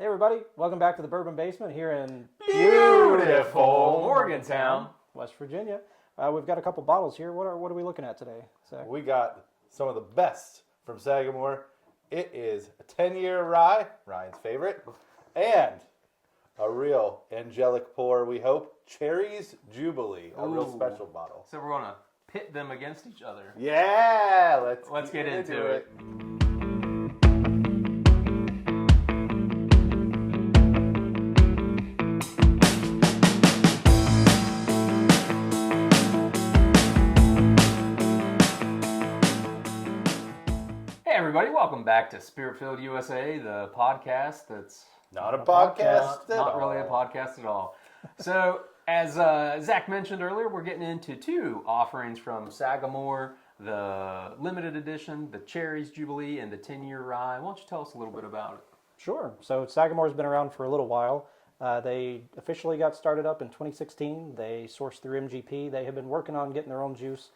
Hey everybody, welcome back to the Bourbon Basement here in Beautiful Morgantown, West Virginia. We've got a couple bottles here. What are we looking at today, Zach? We got some of the best from Sagamore. It is a 10-year rye, Ryan's favorite, and a real angelic pour, we hope, Cherries Jubilee, a real special bottle. So we're going to pit them against each other. Yeah, Let's get into it. Hey everybody, welcome back to Spirit Filled USA, the podcast that's Not a podcast at not all. really a podcast at all. So, as Zach mentioned earlier, we're getting into two offerings from Sagamore, the limited edition, the Cherries Jubilee, and the 10-year rye. Why don't you tell us a little bit about it? Sure. So Sagamore's been around for a little while. They officially got started up in 2016. They sourced through MGP. They have been working on getting their own juice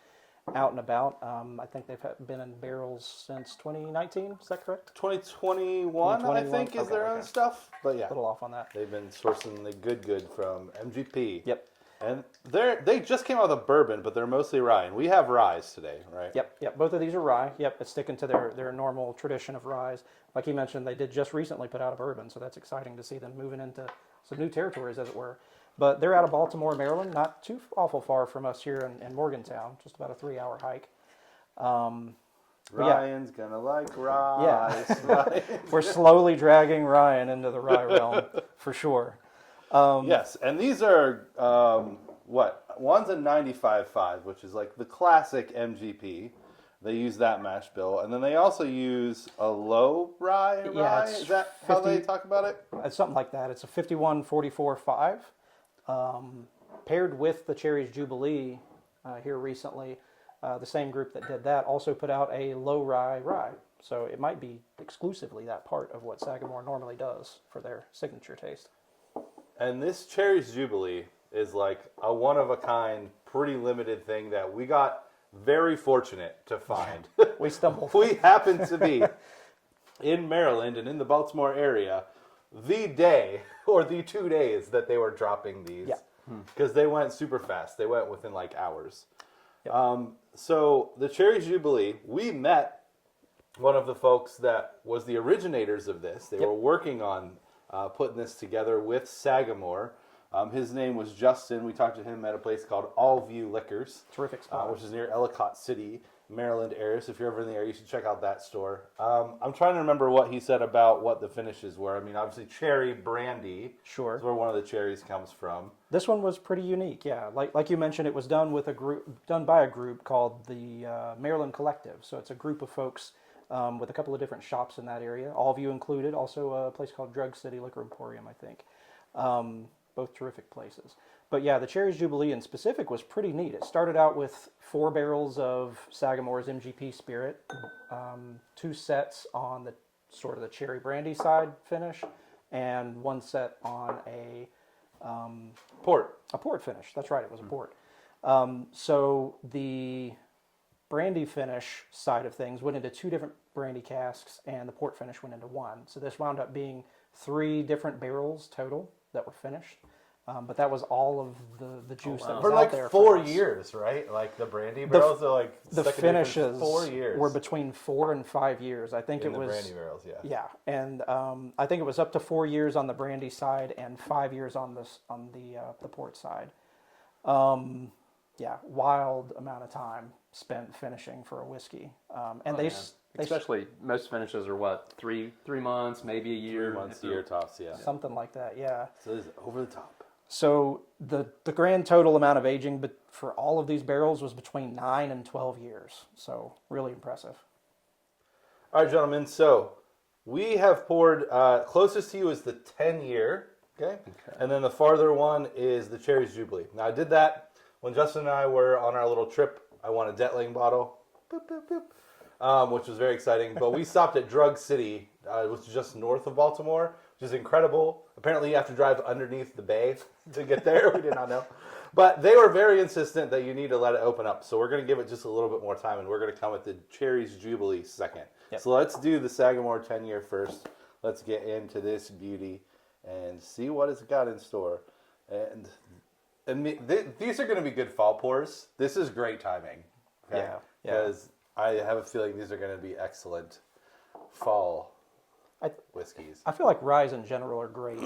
out and about. I think they've been in barrels since 2019. Is that correct? 2021, I 2021? think, is their own stuff. But yeah, A little off on that. they've been sourcing the good from MGP. Yep. And they just came out with a bourbon, but they're mostly rye. And we have ryes today, right? Yep. Both of these are rye. Yep. It's sticking to their normal tradition of ryes. Like you mentioned, they did just recently put out a bourbon, so that's exciting to see them moving into some new territories, as it were. But they're out of Baltimore, Maryland, not too awful far from us here in Morgantown, just about a 3-hour hike. Ryan's gonna like ryes. Yeah. Ryan. We're slowly dragging Ryan into the rye realm, for sure. Yes, and these are one's a 95.5, which is like the classic MGP. They use that mash bill, and then they also use a low rye. Yeah, it's Is that how 50 they talk about it? It's something like that. It's a 51-44-5, paired with the Cherries Jubilee here recently. The same group that did that also put out a low rye. So it might be exclusively that part of what Sagamore normally does for their signature taste. And this Cherries Jubilee is like a one-of-a-kind, pretty limited thing that we got very fortunate to find. We stumbled. We happened to be in Maryland and in the Baltimore area the day or the 2 days that they were dropping these. Yeah. Because they went super fast. They went within like hours. Yep. So the Cherries Jubilee, we met one of the folks that was the originators of this. They Yep. were working on putting this together with Sagamore. His name was Justin. We talked to him at a place called All View Liquors. Terrific spot. Which is near Ellicott City, Maryland area. So if you're ever in the area, you should check out that store. I'm trying to remember what he said about what the finishes were. I mean, obviously cherry brandy. Sure. Is where one of the cherries comes from. This one was pretty unique, yeah. Like you mentioned, it was done by a group called the Maryland Collective. So it's a group of folks with a couple of different shops in that area, Allview included. Also a place called Drug City Liquor Emporium, I think. Both terrific places. But yeah, the Cherries Jubilee in specific was pretty neat. It started out with 4 barrels of Sagamore's MGP Spirit, 2 sets on the sort of the cherry brandy side finish, and 1 set on a Port. finish. That's right, it was a port. So the brandy finish side of things went into 2 different brandy casks, and the port finish went into 1. So this wound up being 3 different barrels total that were finished. But that was all of the juice that was For out like there. 4 us. years, right? Like the brandy barrels are like The stuck in there for finishes 4 years. were between 4 and 5 years. I think in it the was brandy barrels, yeah. Yeah, and I think it was up to 4 years on the brandy side and 5 years on the port side. Yeah, wild amount of time spent finishing for a whiskey. And Especially most finishes are what, three months, maybe a year. 3 months, a year tops, yeah. something like that. Yeah. So this is over the top. So the grand total amount of aging, but for all of these barrels, was between 9 and 12 years. So really impressive. All right, gentlemen. So we have poured, closest to you is the 10-year, okay? And then the farther one is the Cherries Jubilee. Now, I did that when Justin and I were on our little trip. I won a Detling bottle, boop, boop, boop, which was very exciting. But we stopped at Drug City, which is just north of Baltimore, which is incredible. Apparently, you have to drive underneath the bay to get there. We did not know. But they were very insistent that you need to let it open up. So we're going to give it just a little bit more time, and we're going to come with the Cherries Jubilee second. Yep. So let's do the Sagamore 10-year first. let's get into this beauty and see what it's got in store. These are going to be good fall pours. This is great timing. Okay? Yeah. Because I have a feeling these are going to be excellent fall whiskeys. I feel like ryes in general are great.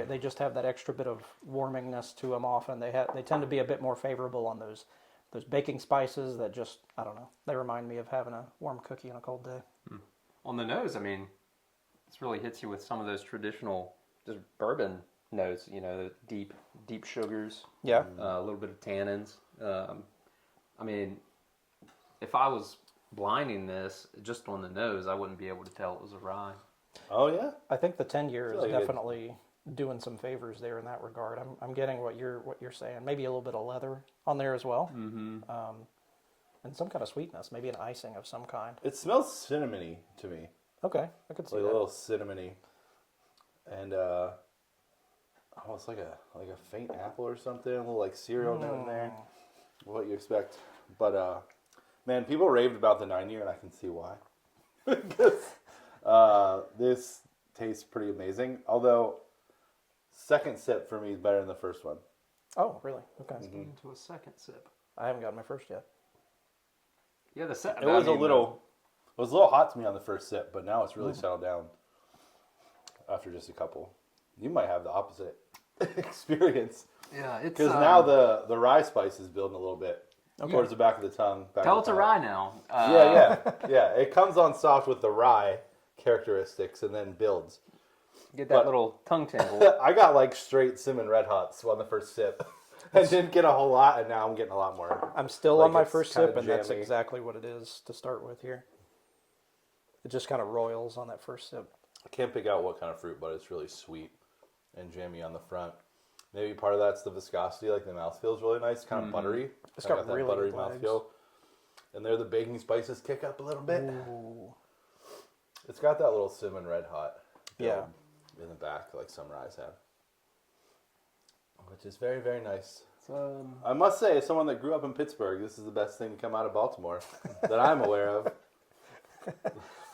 They just have that extra bit of warmingness to them often. They tend to be a bit more favorable on those baking spices that just, I don't know, they remind me of having a warm cookie on a cold day. On the nose, I mean, this really hits you with some of those traditional just bourbon notes, the deep sugars. Yeah. A little bit of tannins. I mean, if I was blinding this just on the nose, I wouldn't be able to tell it was a rye. Oh, yeah? I think the 10-year is Really definitely doing some favors there in that regard. I'm getting what you're saying. Maybe a little bit of leather on there as well. Mm-hmm. And some kind of sweetness, maybe an icing of some kind. It smells cinnamony to me. Okay, I could see Like that. a little cinnamony. And almost like a faint apple or something. A little like cereal note in there. What you expect. But, man, people raved about the 9-year, and I can see why. Because this tastes pretty amazing. Although, second sip for me is better than the first one. Oh, really? Okay. Let's get into a second sip. I haven't got my first yet. Yeah, the second. It was a little hot to me on the first sip, but now it's really settled down after just a couple. You might have the opposite experience. Yeah, it's Because now the rye spice is building a little bit towards the back of the tongue. tell it's a rye now. Yeah. It comes on soft with the rye characteristics and then builds. Get that little tongue tingle. I got like straight cinnamon red hots on the first sip. I didn't get a whole lot, and now I'm getting a lot more. I'm still Like on my it's first kinda sip, and that's jammy. exactly what it is to start with here. It just kind of royals on that first sip. I can't pick out what kind of fruit, but it's really sweet and jammy on the front. Maybe part of that's the viscosity, like the mouthfeel is really nice, kind of buttery. It's Kinda got that really buttery good legs. mouthfeel. And there the baking spices kick up a little bit. Ooh. It's got that little cinnamon red hot Yeah. build in the back, like some ryes have. Which is very, very nice. I must say, as someone that grew up in Pittsburgh, this is the best thing to come out of Baltimore that I'm aware of.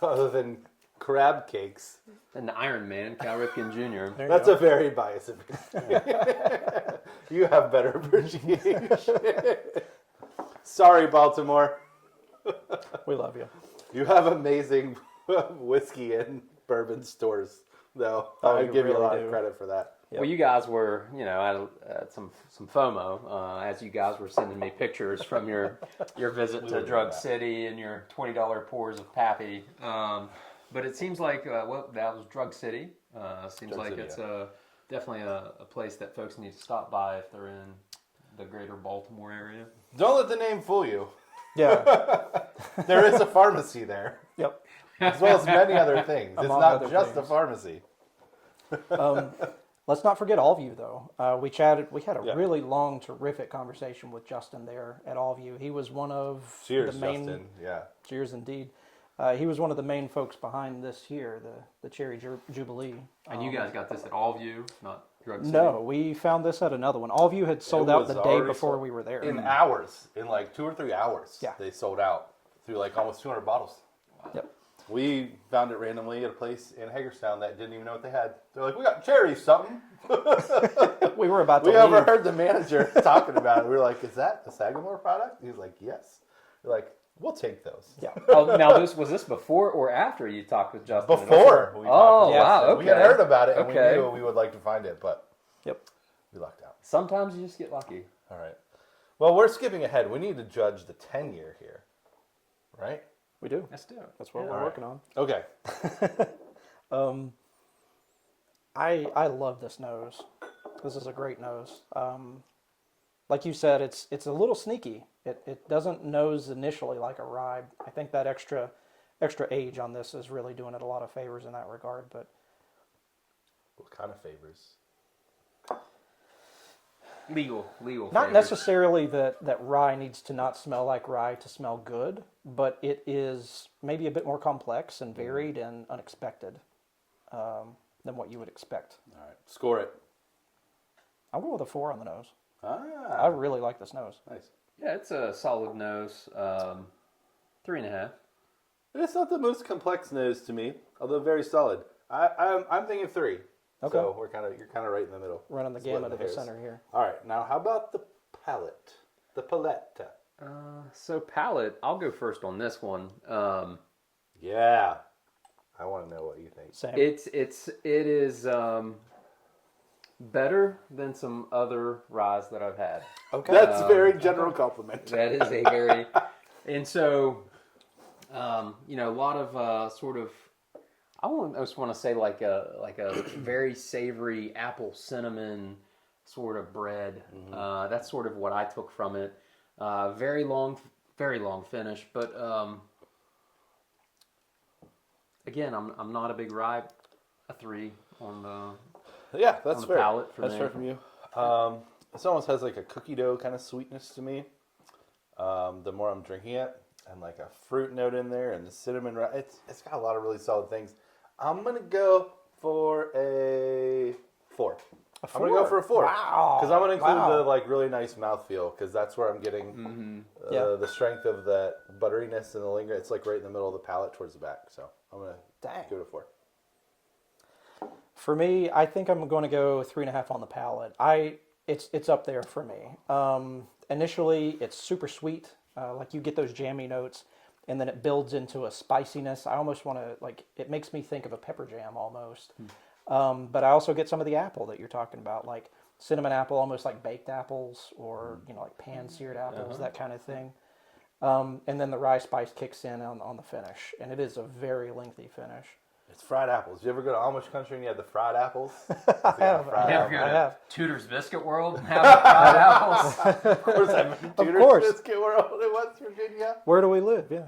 Other than crab cakes. And the Iron Man, Cal Ripken Jr. There you That's go. a very biased opinion. You have better appreciation. Sorry, Baltimore. We love you. You have amazing whiskey and bourbon stores, though. Oh, I you give you a really lot do. of credit for that. Yep. Well, you guys were, at some FOMO as you guys were sending me pictures from your visit to were Drug doing that. City and your $20 pours of Pappy. But it seems like that was Drug City. Seems Drug like City, it's definitely a place that folks need to stop by if they're in the greater Baltimore area. Don't let the name fool you. Yeah. There is a pharmacy there, Yep. as well as many other things. It's Among not other just a things. pharmacy. Let's not forget Allview, though. We chatted. We had a Yeah. really long, terrific conversation with Justin there at Allview. He was one of Cheers, the main. Justin. Yeah. Cheers, indeed. He was one of the main folks behind this here, the Cherry Jubilee. And you guys got this at Allview, not Drug City? No, we found this at another one. Allview had sold It out was the day already before sold. we were there. In hours, in like 2 or 3 hours, Yeah. they sold out through like almost 200 bottles. Yep. We found it randomly at a place in Hagerstown that didn't even know what they had. They're like, we got Cherries something. We were about to We leave. overheard the manager talking about it. We were like, is that a Sagamore product? He was like, yes. We're like, we'll take those. Yeah. Oh, now was this before or after you talked with Justin? Before we talked to yeah, wow, Justin. okay. We had heard about it and Okay. we knew we would like to find it, but Yep. we lucked out. Sometimes you just get lucky. All right. Well, we're skipping ahead. We need to judge the 10-year here, right? We do. Let's do it. That's what Yeah. we're working on. Okay. I love this nose. This is a great nose. Like you said, it's a little sneaky. It doesn't nose initially like a rye. I think that extra age on this is really doing it a lot of favors in that regard. But What kind of favors? Legal. not favors. necessarily that rye needs to not smell like rye to smell good, but it is maybe a bit more complex and varied and unexpected than what you would expect. All right. Score it. I'll go with a 4 on the nose. I Ah, really like this nose. nice. Yeah, it's a solid nose. 3.5. It's not the most complex nose to me, although very solid. I'm thinking 3. Okay. So you're kind of right in the middle. Running the Splitting gamut of the hairs. center here. All right. Now, how about the palate? The palette. So palate, I'll go first on this one. Yeah. I want to know what you think. Same. It is better than some other ryes that I've had. Okay. That's a very general compliment. That is a very, and so, a lot of sort of, I almost want to say like a very savory apple cinnamon sort of bread. That's sort of what I took from it. Very long finish, but again, I'm not a big rye. A 3 on the Yeah, that's on the fair. palate for That's me. fair from you. This almost has like a cookie dough kind of sweetness to me. The more I'm drinking it, and like a fruit note in there, and the cinnamon. It's got a lot of really solid things. I'm gonna go for a 4. I'm gonna go for a 4. Wow. Because I'm gonna include Wow. the like really nice mouthfeel, because that's where I'm getting the strength of that butteriness and the linger. It's like right in the middle of the palate towards the back. So I'm gonna give it a 4. For me, I think I'm going to go 3.5 on the palate. It's up there for me. Initially, it's super sweet. Like you get those jammy notes, and then it builds into a spiciness. I almost want to it makes me think of a pepper jam almost. But I also get some of the apple that you're talking about, like cinnamon apple, almost like baked apples, or like pan-seared apples, that kind of thing. And then the rye spice kicks in on the finish, and it is a very lengthy finish. It's fried apples. You ever go to Amish country and you had the fried apples? I have. You ever go I to have. Tudor's Biscuit World and have fried apples? Of course, I'm in Tudor's course. Biscuit World in West Virginia. Where do we live? Yeah.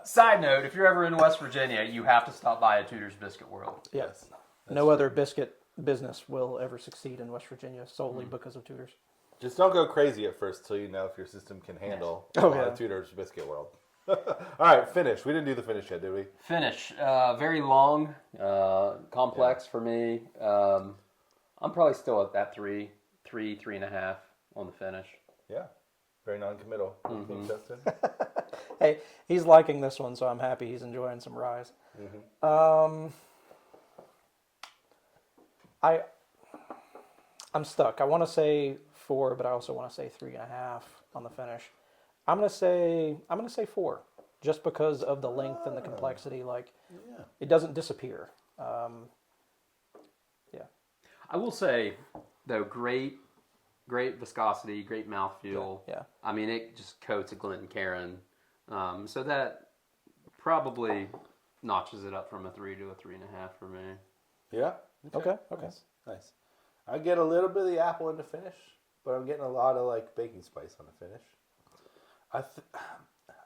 Side note, if you're ever in West Virginia, you have to stop by a Tudor's Biscuit World. Yes. No other biscuit business will ever succeed in West Virginia solely because of Tudor's. Just don't go crazy at first till you know if your system can handle Tudor's Biscuit World. All right, finish. We didn't do the finish yet, did we? Finish. Very long, complex for me. I'm probably still at that 3.5 on the finish. Yeah. Very non-committal. What do you think, Justin? Hey, he's liking this one, so I'm happy he's enjoying some ryes. I'm stuck. I want to say 4, but I also want to say 3.5 on the finish. I'm gonna say 4, just because of the length and the complexity. It doesn't disappear. I will say, though, great viscosity, great mouthfeel. Yeah. I mean, it just coats a Glencairn. So that probably notches it up from a 3 to a 3.5 for me. Yeah. Okay. Nice. I get a little bit of the apple in the finish, but I'm getting a lot of baking spice on the finish. I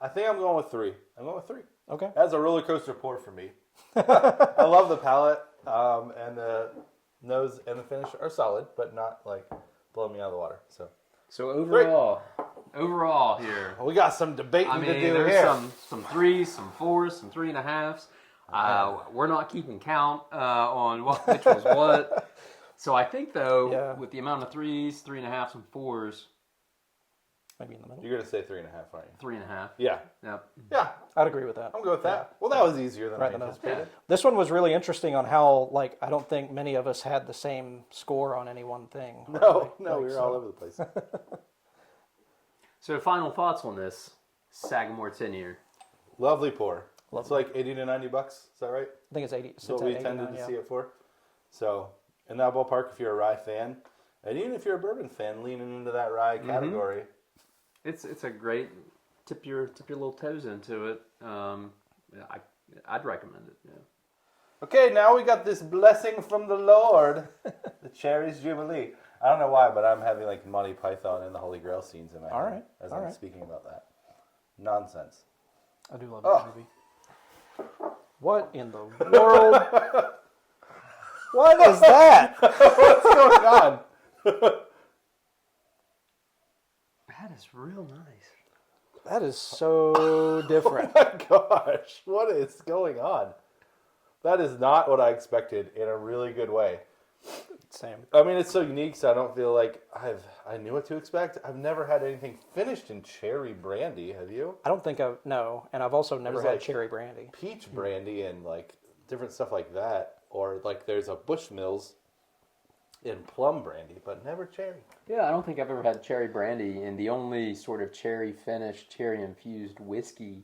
think I'm going with 3. I'm going with 3. Okay. That's a roller coaster pour for me. I love the palate, and the nose and the finish are solid, but not blowing me out of the water. So overall here, We got some debating I mean, to do there's here. some 3s, some 4s, some 3.5s. We're not keeping count on which was what. So I think though, with the amount of 3s, 3.5s, and 4s, Maybe in the middle. You're going to say 3.5, aren't you? 3.5. Yeah. Yep. Yeah. I'd agree with that. I'm good with that. Well, that was easier than I Right in the middle. anticipated. This one was really interesting on how, I don't think many of us had the same score on any one thing. No, we were all over the place. So final thoughts on this Sagamore 10-year. Lovely pour. Lovely. It's like $80 to $90. Is that right? I think it's 80. That's what we tended to see it for. So, in that ballpark, if you're a rye fan, and even if you're a bourbon fan, leaning into that rye category. It's a great tip your little toes into it. I'd recommend it. Yeah. Okay, now we got this blessing from the Lord, the Cherries Jubilee. I don't know why, but I'm having Monty Python and the Holy Grail scenes in my head as I'm speaking about that. Nonsense. I do love that movie. What in the world? What is that? What's going on? That is real nice. That is so different. Oh my gosh, what is going on? That is not what I expected in a really good way. Same. I mean, it's so unique, so I don't feel like I knew what to expect. I've never had anything finished in cherry brandy. Have you? I don't think no, and I've also never There's had cherry brandy. Peach brandy and different stuff like that, or like there's a Bushmills in plum brandy, but never cherry. Yeah, I don't think I've ever had cherry brandy, and the only sort of cherry finished, cherry infused whiskey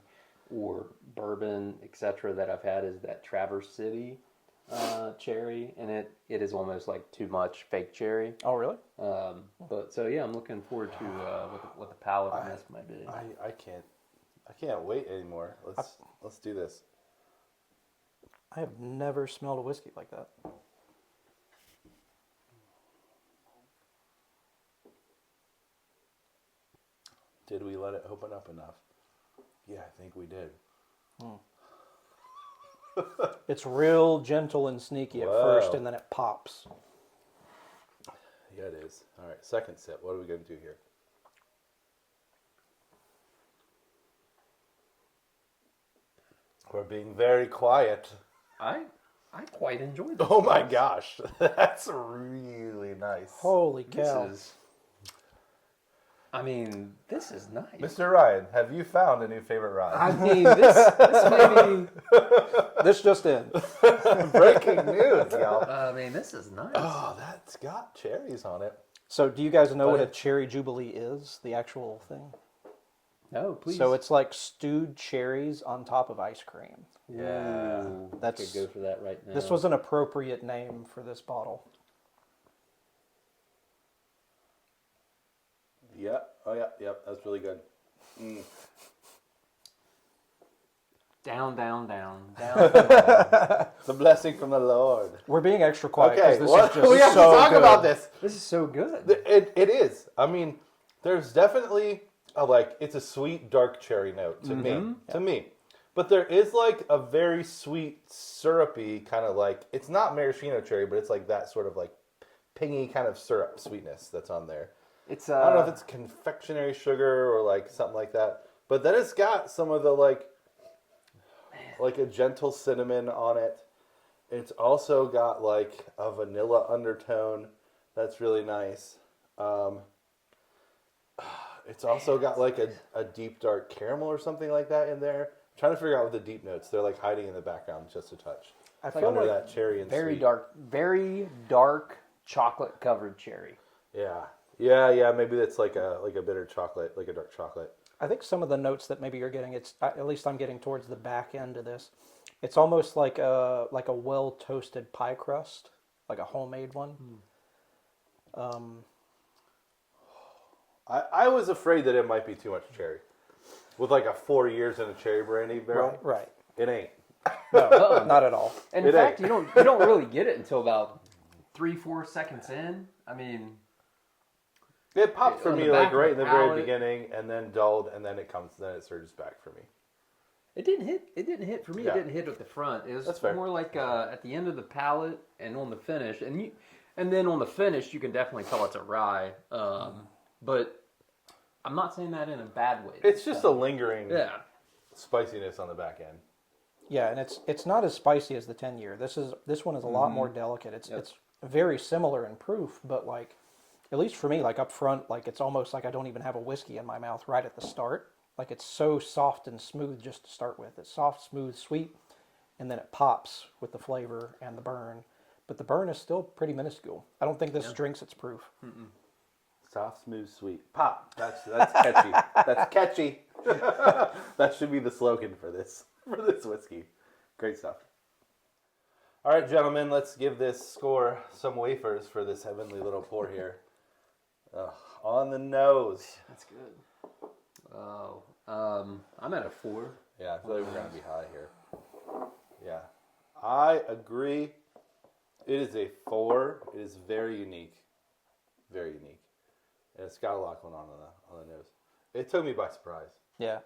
or bourbon, etc., that I've had is that Traverse City cherry, and it is almost like too much fake cherry. Oh, really? But so yeah, I'm looking forward to what the palate on this might be. I can't wait anymore. Let's do this. I have never smelled a whiskey like that. Did we let it open up enough? Yeah, I think we did. It's real gentle and sneaky at first, and then it pops. Yeah, it is. All right, second sip. What are we going to do here? We're being very quiet. I quite enjoyed this. Oh my gosh, that's really nice. Holy cow. This is nice. Mr. Ryan, have you found a new favorite rye? I mean, this may be. This just in. Breaking news, y'all. I mean, this is nice. Oh, that's got cherries on it. So do you guys know what a cherry jubilee is? The actual thing? No, please. So it's like stewed cherries on top of ice cream. Yeah. Ooh, That's- I could go for that right now. This was an appropriate name for this bottle. Yep. Oh, yeah. That's really good. down. The blessing from the Lord. We're being extra quiet Okay, because this what? is just We have so to talk good. about this. This is so good. It is. I mean, there's definitely it's a sweet dark cherry note to me. To me. But there is like a very sweet syrupy kind of like, it's not maraschino cherry, but it's like that sort of like pingy kind of syrup sweetness that's on there. It's I don't know if it's confectionery sugar or like something like that. But then it's got some of the like a gentle cinnamon on it. It's also got like a vanilla undertone that's really nice. It's also got like a deep dark caramel or something like that in there. I'm trying to figure out what the deep notes. They're like hiding in the background just a touch. I feel Under like that cherry and very sweet. very dark chocolate covered cherry. Yeah. Maybe that's like a bitter chocolate, like a dark chocolate. I think some of the notes that maybe you're getting, it's at least I'm getting towards the back end of this. It's almost like a well toasted pie crust, like a homemade one. I was afraid that it might be too much cherry. With like a 4 years in a cherry brandy barrel. Right. It ain't. No, not at all. And It in fact, ain't. you don't really get it until about 3-4 seconds in. I mean, It popped for On the me back like of right the in the very palate. beginning and then dulled and then it surges back for me. it didn't hit. It didn't hit for me. Yeah. It didn't hit at the front. It was That's fair. more like at the end of the palate and on the finish. And then on the finish, you can definitely tell it's a rye. But I'm not saying that in a bad way. It's just a lingering Yeah. spiciness on the back end. Yeah, and it's not as spicy as the 10-year. This one is a lot more delicate. It's very similar in proof, but like at least for me, like up front, like it's almost like I don't even have a whiskey in my mouth right at the start. Like it's so soft and smooth just to start with. It's soft, smooth, sweet, and then it pops with the flavor and the burn. But the burn is still pretty minuscule. I don't think this drinks its proof. Soft, smooth, sweet. Pop. That's catchy. That's catchy. That should be the slogan for this whiskey. Great stuff. All right, gentlemen, let's give this score some wafers for this heavenly little pour here. On the nose. That's good. Oh, I'm at a 4. Yeah, I feel like we're going to be high here. Yeah. I agree. It is a 4. It is very unique. Very unique. And it's got a lot going on the nose. It took me by surprise. Yeah,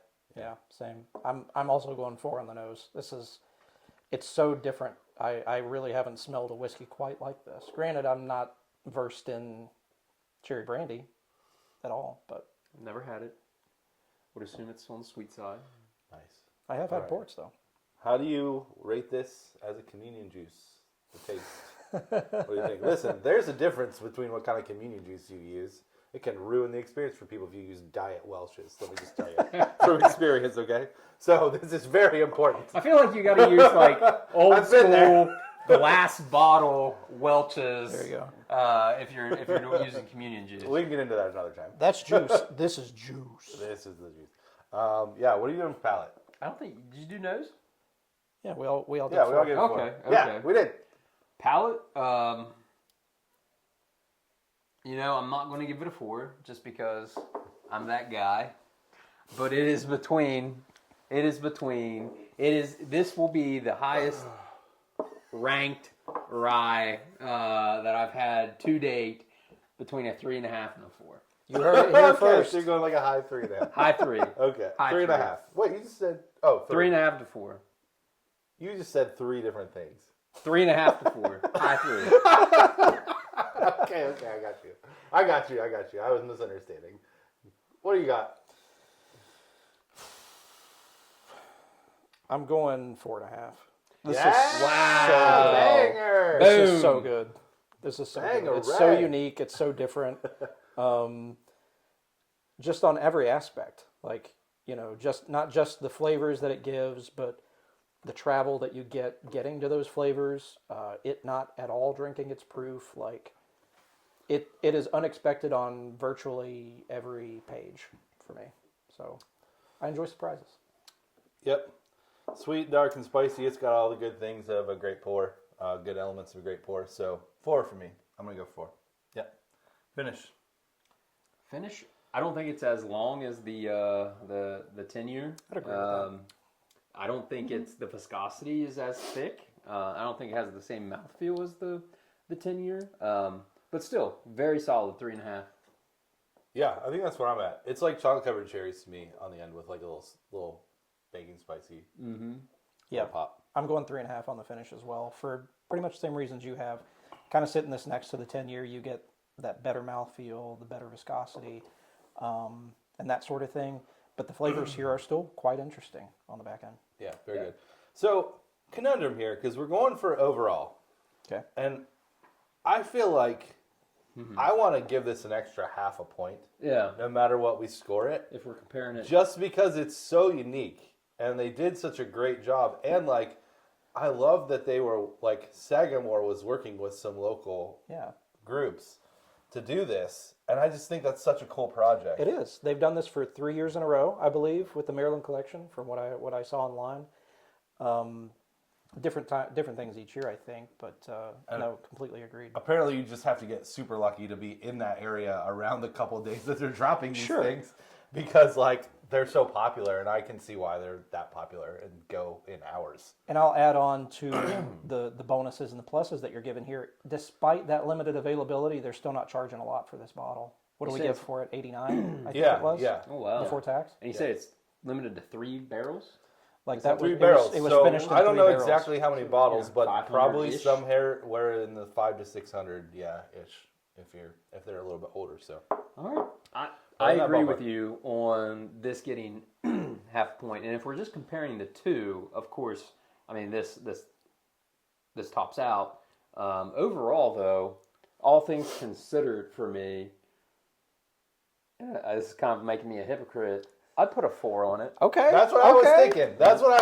same. I'm also going 4 on the nose. It's so different. I really haven't smelled a whiskey quite like this. Granted, I'm not versed in cherry brandy at all, but Never had it. Would assume it's on the sweet side. Nice. I have All had right. ports though. How do you rate this as a communion juice? The taste. What do you think? Listen, there's a difference between what kind of communion juice you use. it can ruin the experience for people if you use Diet Welch's. Let me just tell you from experience, okay? So this is very important. I feel like you got to use like old I've been school glass bottle Welch's. There you go. If you're using communion juice. We can get into that another time. That's juice. This is juice. This is the juice. Yeah, what are you doing with palate? I don't think. Did you do nose? Yeah, we all did. Yeah, we all four. gave it Okay, 4. Yeah, okay. we did. Palate. I'm not going to give it a 4 just because I'm that guy. But it is between. This will be the highest ranked rye that I've had to date, between a 3.5 and a 4. You heard it here Okay, first. so you're going like a high 3.5. High 3. Okay, High 3.5. Wait, you just said 3. 3.5 to 4. You just said 3 different things. 3.5 to 4. High 3. Okay, I got you. I was misunderstanding. What do you got? I'm going 4.5. This Yeah! is Wow. Banger! This is so Boom. good. This is so Banger, good. It's so right. unique. It's so different. Just on every aspect. Like, just not just the flavors that it gives, but the travel that you getting to those flavors. It not at all drinking its proof. Like, it is unexpected on virtually every page for me. So I enjoy surprises. Yep. Sweet, dark, and spicy. It's got all the good things of a great pour. Good elements of a great pour. So 4 for me. I'm going to go 4. Yep. Finish. I don't think it's as long as the 10-year. I'd agree with that. I don't think the viscosity is as thick. I don't think it has the same mouthfeel as the 10-year. But still, very solid 3.5. Yeah, I think that's where I'm at. It's like chocolate covered cherries to me on the end with like a little baking spicy Yeah, pop. I'm going 3.5 on the finish as well for pretty much the same reasons you have. Kind of sitting this next to the 10-year, you get that better mouthfeel, the better viscosity, and that sort of thing. But the flavors here are still quite interesting on the back end. Yeah, very good. So, conundrum here, because we're going for overall. Okay. And I feel like I want to give this an extra half a point, Yeah. no matter what we score it, If we're comparing it. just because it's so unique and they did such a great job. And like, I love that they were like, Sagamore was working with some local Yeah, groups to do this. And I just think that's such a cool project. it is. They've done this for 3 years in a row, I believe, with the Maryland collection, from what I saw online. Different things each year, I think, but no, completely agreed. Apparently, you just have to get super lucky to be in that area around the couple of days that they're dropping these Sure. things, because like they're so popular, and I can see why they're that popular and go in hours. And I'll add on to the bonuses and the pluses that you're given here. Despite that limited availability, they're still not charging a lot for this bottle. What do we say give it's- for it? 89, I think Yeah, it was. yeah. Oh, wow. Before tax. And you say it's limited to 3 barrels? Like that was 3 it barrels. It was so finished in I don't 3 know barrels. exactly how many bottles, but 500-ish? probably some here were in the 500 to 600, ish. If they're a little bit older. So All right. I Around that agree ballpark. with you on this getting half point. And if we're just comparing the two, of course, I mean, this tops out. Overall, though, all things considered for me, this is kind of making me a hypocrite. I'd put a 4 on it. Okay. that's what I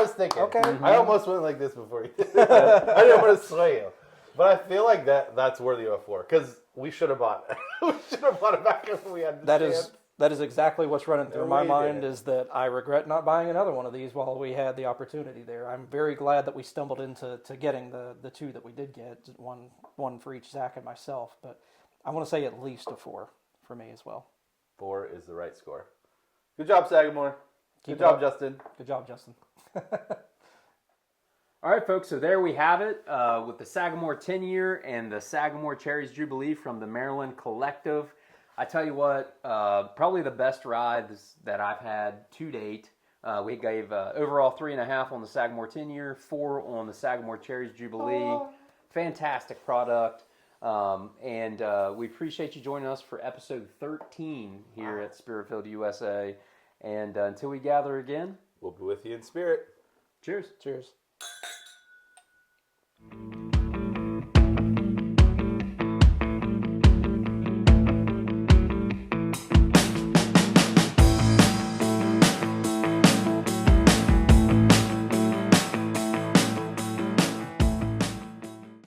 was thinking. Okay. I almost went like this before you did. I didn't want to sway you, but I feel like that's worthy of a 4 because we should have bought it back when we had the chance. That is exactly what's running through No, my we mind didn't. is that I regret not buying another one of these while we had the opportunity there. I'm very glad that we stumbled into getting the 2 that we did get, one for each Zach and myself. But I want to say at least a 4 for me as well. 4 is the right score. Good job, Sagamore. Keep Good it job, up. Justin. Good job, Justin. All right, folks, so there we have it with the Sagamore 10-year and the Sagamore Cherries Jubilee from the Maryland Collective. I tell you what, probably the best rides that I've had to date. We gave overall 3.5 on the Sagamore 10-year, 4 on the Sagamore Cherries Jubilee. Fantastic product. And we appreciate you joining us for episode 13 here at Spirit-Filled USA. And until we gather again, We'll be with you in spirit. cheers. Cheers.